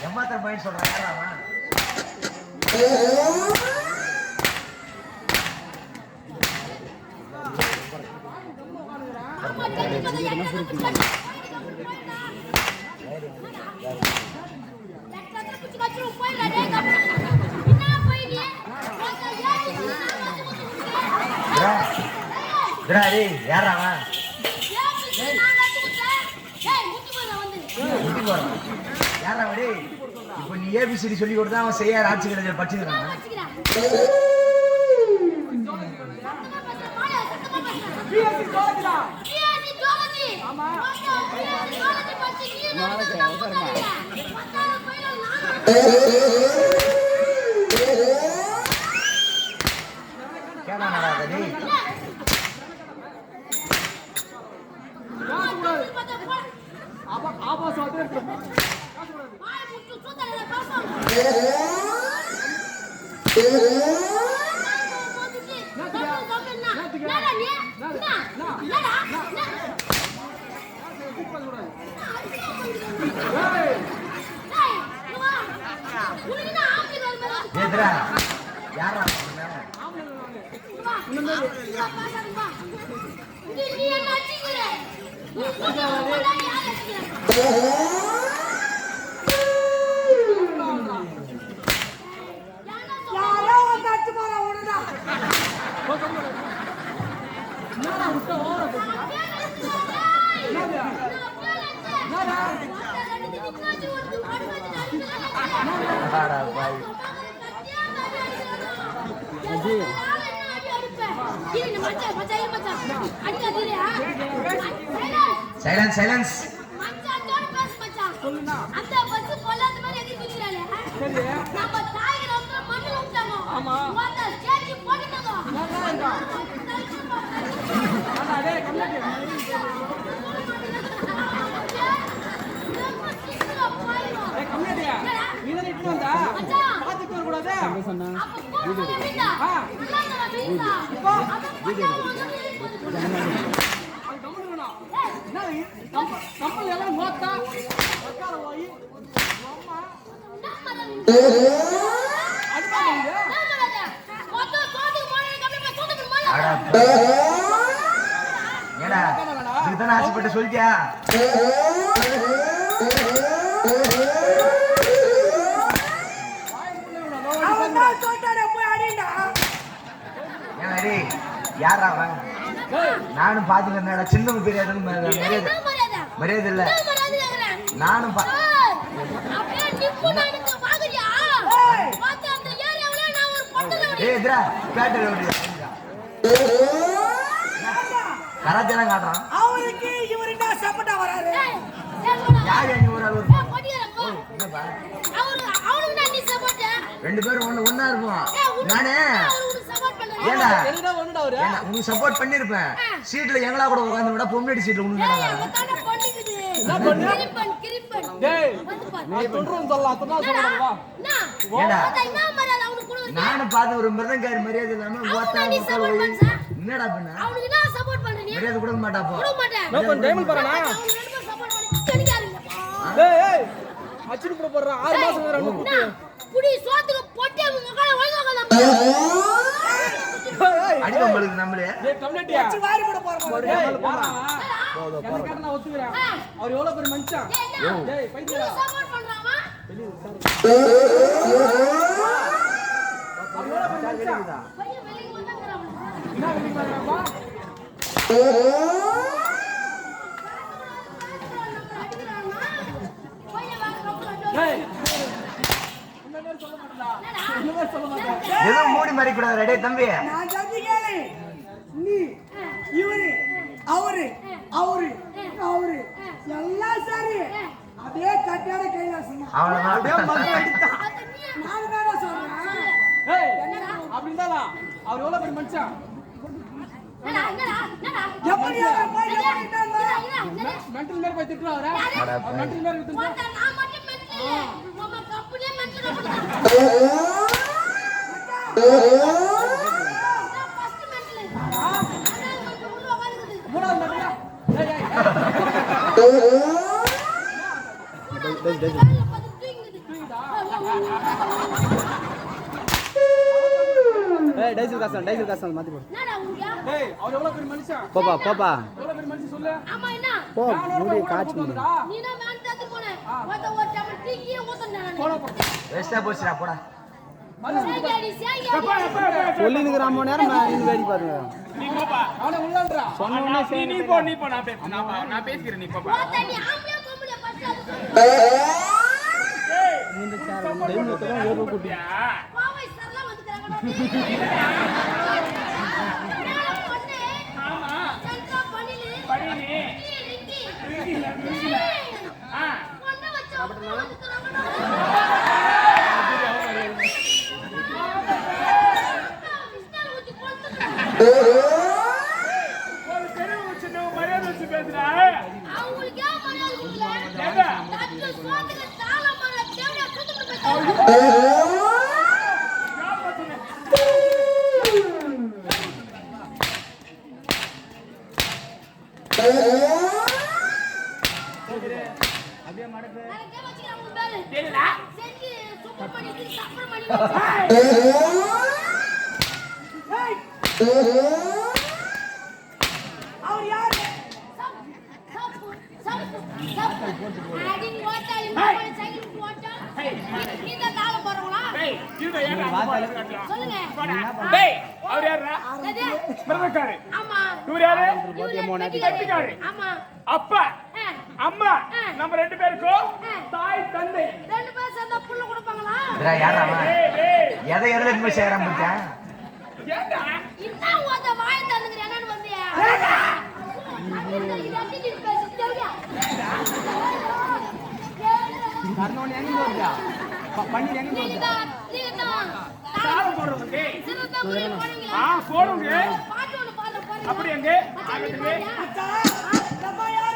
எம்மாத்திர பையன் சொல்றான் யாரா யாரா வடி இப்ப நீ ஏபிசிடி சொல்லி கொடுத்தா அவன் செய்ய ஆட்சி கிடையாது படிச்சுக்கிறான் கேடா நடாதடி யாரா சைலன்ஸ் சைலன்ஸ் ஆசைப்பட்டு சொல்லிட்டியா யாரா நானும் பாத்துக்கிறேன் சின்ன பெரியாரு மரியாதை இல்ல நானும் கராத்தெல்லாம் காட்டுறான் அவருக்கு இவரு என்ன சப்போர்ட்டா வராரு யார் ரெண்டு பேரும் ஒண்ணா இருப்போம் நானே ஏடா உனக்கு சப்போர்ட் பண்ணிருப்பேன் சீட்ல எங்களா கூட உட்கார்ந்து விட பொம்னடி சீட்ல உனக்கு நானும் பார்த்து ஒரு மிருதங்காரி மரியாதை இல்லாம என்னடா பண்ண மரியாதை கொடுக்க மாட்டாப்போ அச்சிட்டு கூட போடுறான் 6 மாசம் வேற அண்ணு புடி சோத்துக்கு பொட்டே முகல ஒழுங்கல அடி நம்மளுக்கு நம்மளே டேய் கம்ப்ளீட்டியா அச்சி வாரி போட போறோம் எனக்கு கேட்டா நான் ஒத்துக்கறேன் அவர் எவ்வளவு பெரிய மனுஷன் டேய் பைத்தியடா சப்போர்ட் பண்றாமா அவர் எவ்வளவு பெரிய மனுஷன் பையன் வெளிய வந்தாங்கறாமா என்ன வெளிய வந்தாங்கப்பா எதுவும் மூடி மறைக்க கூடாது ரெடே தம்பி நான் ஜாதி கேளு நீ இவரு அவரு அவரு அவரு எல்லாம் சரி அதே கட்டாட கைலாசம் அவ்வளவுதான் நான் வேற சொல்றேன் ஏய் அப்படிதானா அவர் எவ்வளவு பெரிய மனுஷன் எப்படி மென்டல் மேல போய் திட்டுறாரு மென்டல் மேல திட்டுறாரு நான் மட்டும் மென்டல் உங்க கம்பெனியே மென்டல் ஃபர்ஸ்ட் மென்டல் ரெண்டாவது உள்ள உட்கார்ந்துக்குது மூணாவது மென்டலா? ஏய் ஏய் வேலை பார்த்து தூங்கிடுது ஏய் டைசல் காசல் மாத்தி போடு. என்னடா உங்க டேய் அவர் எவ்வளவு பெரிய மனுஷன்? போப்பா எவ்வளவு பெரிய மனுஷன் சொல்லு. ஆமா என்ன போ நானோட முடி கூட காய்ச்சி போட்டு வந்துடா. நீ தான் வேன் தத்து போனே ஒரு டம்ளர் டீயே ஊத்துறேன் நான் போடா, போடா. வேஸ்டா போச்சுடா போடா. சேகடி சொல்லி நிக்கிற அம்மா நேரம் நான் இந்த வேடி பாருங்க. அவனை உள்ளன்றா. சொன்ன உடனே சரி. நீ போ நான் பேசிக்கிறேன் நீ போப்பா. ஓத்தடி ஆம்பியா கொம்புல பட்டு அது இந்த சார் டைம் தான் ஏறு கூட்டி. பாவை சரலாம் வந்துக்கறாங்க மேல பொண்ணு ஆமா சென்ட்ரா பண்ணிலி ரிங்கி பொண்ணு வச்சு வந்துக்கறாங்க ஒரு தெருவு வச்சு மரியாதை வச்சு பேசுறா. அவங்களுக்கு ஏன் மரியாதை கொடுக்கல தட்டு சோத்துக்கு தாள மர தேவடியா சுத்திட்டு போய் தெரியல. செஞ்சு சூப்பர் பண்ணி சப்பர் பண்ணி அவர் யாரு? டேய் இவங்க ஏன்டா அங்க பாக்குறாங்க? சொல்லுங்க டேய் அவர் யாரா? எது? பிரதக்காரு. ஆமா இவர் யாரு? கட்டிக்காரு. ஆமா அப்பா ஆ, அம்மா நம்ம ரெண்டு பேருக்கும் தாய் தந்தை. ரெண்டு பேரும் சேர்ந்தா புள்ள கொடுப்பாங்களா இதா யாரா அவன்? டேய் டேய் எதை எதுல போய் சேராம இருக்கான்? ஏன்டா? இன்னும் ஓத வாய தந்துக்கிற என்னன்னு வந்தியா கர்ணோன் எங்க போறா? பண்ணி எங்க போறா? சாலம் போடுறதுக்கு. சிறுத்தை குருவி போனீங்களா போடுங்க. பாட்டு ஒண்ணு பாடுற போறீங்களா அப்படி எங்க? மச்சான், நீ பாடுறியா? அச்சா, நம்ம யாரு?